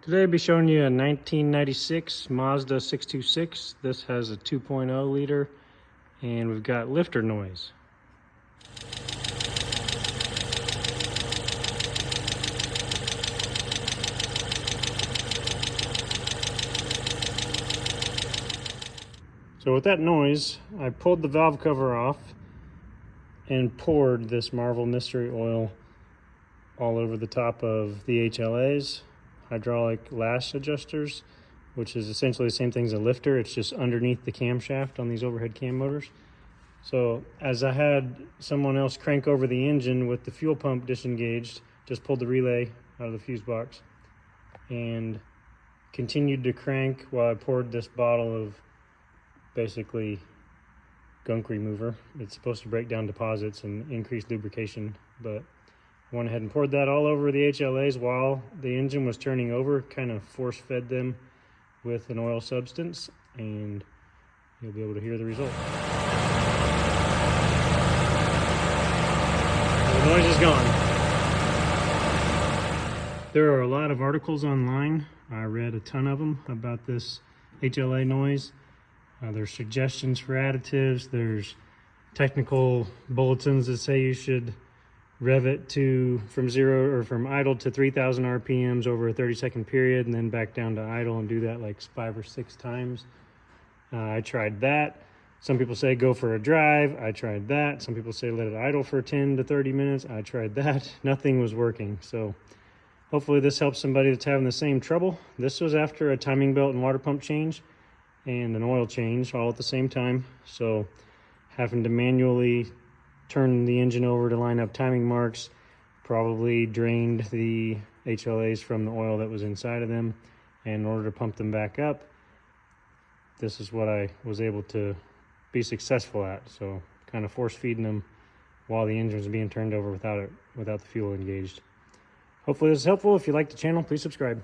Today I'll be showing you a 1996 Mazda 626. This has a 2.0 liter and we've got lifter noise. So with that noise, I pulled the valve cover off and poured this Marvel Mystery Oil all over the top of the HLAs, hydraulic lash adjusters, which is essentially the same thing as a lifter. It's just underneath the camshaft on these overhead cam motors. So as I had someone else crank over the engine with the fuel pump disengaged, just pulled the relay out of the fuse box and continued to crank while I poured this bottle of basically gunk remover. It's supposed to break down deposits and increase lubrication, but I went ahead and poured that all over the HLAs while the engine was turning over, kind of force fed them with an oil substance, and you'll be able to hear the result. The noise is gone. There are a lot of articles online. I read a ton of them about this HLA noise. There's suggestions for additives. There's technical bulletins that say you should rev it from zero or from idle to 3,000 RPMs over a 30-second period and then back down to idle and do that like 5 or 6 times. I tried that. Some people say go for a drive. I tried that. Some people say let it idle for 10 to 30 minutes. I tried that. Nothing was working. So hopefully this helps somebody that's having the same trouble. This was after a timing belt and water pump change and an oil change all at the same time. So having to manually turn the engine over to line up timing marks probably drained the HLAs from the oil that was inside of them. And in order to pump them back up, this is what I was able to be successful at. So kind of force feeding them while the engine was being turned over without the fuel engaged. Hopefully this is helpful. If you like the channel, please subscribe.